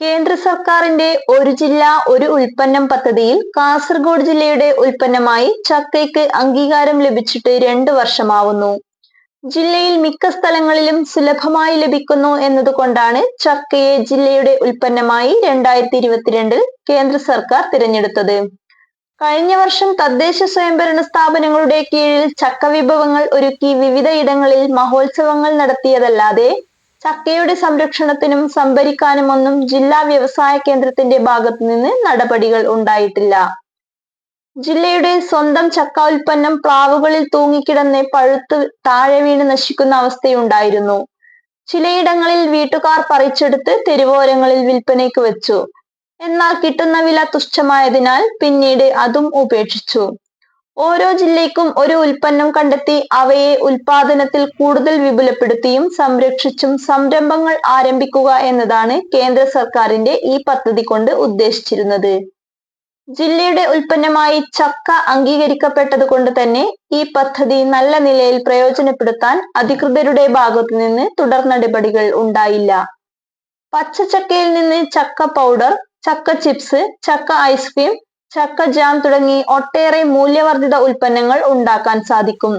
കേന്ദ്ര സർക്കാരിന്റെ ഒരു ജില്ല ഒരു ഉൽപ്പന്നം പദ്ധതിയിൽ കാസർഗോഡ് ജില്ലയുടെ ഉൽപ്പന്നമായി ചക്കയ്ക്ക് അംഗീകാരം ലഭിച്ചിട്ട് 2 വർഷമാവുന്നു. ജില്ലയിൽ മിക്ക സ്ഥലങ്ങളിലും സുലഭമായി ലഭിക്കുന്നു എന്നതുകൊണ്ടാണ് ചക്കയെ ജില്ലയുടെ ഉൽപ്പന്നമായി 2022 കേന്ദ്ര സർക്കാർ തിരഞ്ഞെടുത്തത്. കഴിഞ്ഞ വർഷം തദ്ദേശ സ്വയംഭരണ സ്ഥാപനങ്ങളുടെ കീഴിൽ ചക്ക വിഭവങ്ങൾ ഒരുക്കി വിവിധ ഇടങ്ങളിൽ മഹോത്സവങ്ങൾ നടത്തിയതല്ലാതെ ചക്കയുടെ സംരക്ഷണത്തിനും സംഭരിക്കാനുമൊന്നും ജില്ലാ വ്യവസായ കേന്ദ്രത്തിന്റെ ഭാഗത്തുനിന്ന് നടപടികൾ ഉണ്ടായിട്ടില്ല. ജില്ലയുടെ സ്വന്തം ചക്ക ഉൽപ്പന്നം പ്ലാവുകളിൽ തൂങ്ങിക്കിടന്ന് പഴുത്ത് താഴെ വീണ് നശിക്കുന്ന അവസ്ഥയുണ്ടായിരുന്നു. ചിലയിടങ്ങളിൽ വീട്ടുകാർ പറിച്ചെടുത്ത് തെരുവോരങ്ങളിൽ വിൽപ്പനയ്ക്ക് വെച്ചു. എന്നാൽ കിട്ടുന്ന വില തുച്ഛമായതിനാൽ പിന്നീട് അതും ഉപേക്ഷിച്ചു. ഓരോ ജില്ലയ്ക്കും ഒരു ഉൽപ്പന്നം കണ്ടെത്തി അവയെ ഉൽപാദനത്തിൽ കൂടുതൽ വിപുലപ്പെടുത്തിയും സംരക്ഷിച്ചും സംരംഭങ്ങൾ ആരംഭിക്കുക എന്നതാണ് കേന്ദ്ര സർക്കാരിന്റെ ഈ പദ്ധതി കൊണ്ട് ഉദ്ദേശിച്ചിരുന്നത്. ജില്ലയുടെ ഉൽപ്പന്നമായി ചക്ക അംഗീകരിക്കപ്പെട്ടത് കൊണ്ട് തന്നെ ഈ പദ്ധതി നല്ല നിലയിൽ പ്രയോജനപ്പെടുത്താൻ അധികൃതരുടെ ഭാഗത്തുനിന്ന് തുടർ നടപടികൾ ഉണ്ടായില്ല. പച്ചച്ചക്കയിൽ നിന്ന് ചക്ക പൗഡർ, ചക്ക ചിപ്സ്, ചക്ക ഐസ്ക്രീം, ചക്ക ജാം തുടങ്ങി ഒട്ടേറെ മൂല്യവർദ്ധിത ഉൽപ്പന്നങ്ങൾ ഉണ്ടാക്കാൻ സാധിക്കും.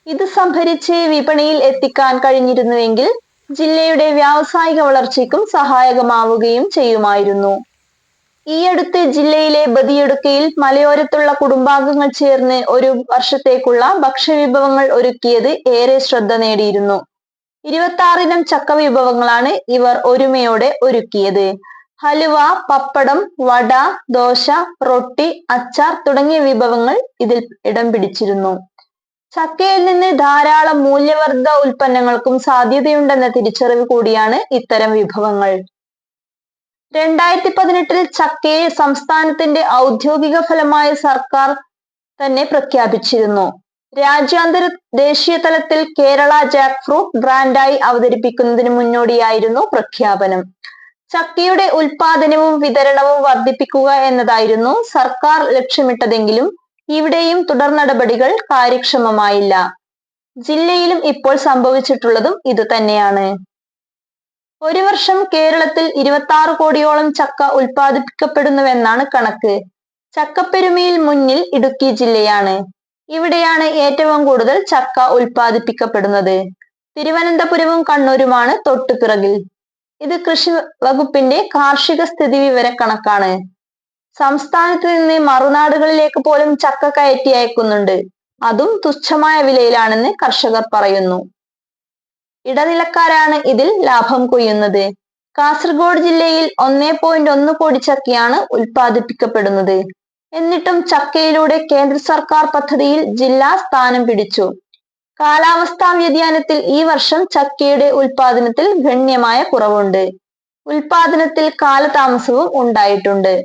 ഇത് സംഭരിച്ച് വിപണിയിൽ എത്തിക്കാൻ കഴിഞ്ഞിരുന്നുവെങ്കിൽ ജില്ലയുടെ വ്യാവസായിക വളർച്ചയ്ക്കും സഹായകമാവുകയും ചെയ്യുമായിരുന്നു. ഈയടുത്ത് ജില്ലയിലെ ബദിയടുക്കയിൽ മലയോരത്തുള്ള കുടുംബാംഗങ്ങൾ ചേർന്ന് ഒരു വർഷത്തേക്കുള്ള ഭക്ഷ്യവിഭവങ്ങൾ ഒരുക്കിയത് ഏറെ ശ്രദ്ധ നേടിയിരുന്നു. 26 ഇനം ചക്ക വിഭവങ്ങളാണ് ഇവർ ഒരുമയോടെ ഒരുക്കിയത്. ഹലുവ, പപ്പടം, വട, ദോശ, റൊട്ടി, അച്ചാർ തുടങ്ങിയ വിഭവങ്ങൾ ഇതിൽ ഇടം പിടിച്ചിരുന്നു. ചക്കയിൽ നിന്ന് ധാരാളം മൂല്യവർദ്ധിത ഉൽപ്പന്നങ്ങൾക്കും സാധ്യതയുണ്ടെന്ന തിരിച്ചറിവ് കൂടിയാണ് ഇത്തരം വിഭവങ്ങൾ. 2018 ചക്കയെ സംസ്ഥാനത്തിന്റെ ഔദ്യോഗിക ഫലമായി സർക്കാർ തന്നെ പ്രഖ്യാപിച്ചിരുന്നു. രാജ്യാന്തര ദേശീയ തലത്തിൽ കേരള ജാക്ക് ഫ്രൂട്ട് ബ്രാൻഡായി അവതരിപ്പിക്കുന്നതിന് മുന്നോടിയായിരുന്നു പ്രഖ്യാപനം. ചക്കയുടെ ഉൽപാദനവും വിതരണവും വർദ്ധിപ്പിക്കുക എന്നതായിരുന്നു സർക്കാർ ലക്ഷ്യമിട്ടതെങ്കിലും ഇവിടെയും തുടർ നടപടികൾ കാര്യക്ഷമമായില്ല. ജില്ലയിലും ഇപ്പോൾ സംഭവിച്ചിട്ടുള്ളതും ഇതുതന്നെയാണ്. ഒരു വർഷം കേരളത്തിൽ 26 കോടിയോളം ചക്ക ഉൽപ്പാദിപ്പിക്കപ്പെടുന്നുവെന്നാണ് കണക്ക്. ചക്കപ്പെരുമയിൽ മുന്നിൽ ഇടുക്കി ജില്ലയാണ്. ഇവിടെയാണ് ഏറ്റവും കൂടുതൽ ചക്ക ഉൽപ്പാദിപ്പിക്കപ്പെടുന്നത്. തിരുവനന്തപുരവും കണ്ണൂരുമാണ് തൊട്ടുപിറകിൽ. ഇത് കൃഷി വകുപ്പിന്റെ കാർഷിക സ്ഥിതി വിവര കണക്കാണ്. സംസ്ഥാനത്ത് നിന്ന് മറുനാടുകളിലേക്ക് പോലും ചക്ക കയറ്റി അയക്കുന്നുണ്ട്. അതും തുച്ഛമായ വിലയിലാണെന്ന് കർഷകർ പറയുന്നു. ഇടനിലക്കാരാണ് ഇതിൽ ലാഭം കൊയ്യുന്നത്. കാസർഗോഡ് ജില്ലയിൽ 1.1 കോടി ചക്കയാണ് ഉൽപ്പാദിപ്പിക്കപ്പെടുന്നത്. എന്നിട്ടും ചക്കയിലൂടെ കേന്ദ്ര സർക്കാർ പദ്ധതിയിൽ ജില്ല സ്ഥാനം പിടിച്ചു. കാലാവസ്ഥാ വ്യതിയാനത്തിൽ ഈ വർഷം ചക്കയുടെ ഉൽപാദനത്തിൽ ഗണ്യമായ കുറവുണ്ട്. ഉൽപാദനത്തിൽ കാലതാമസവും ഉണ്ടായിട്ടുണ്ട്.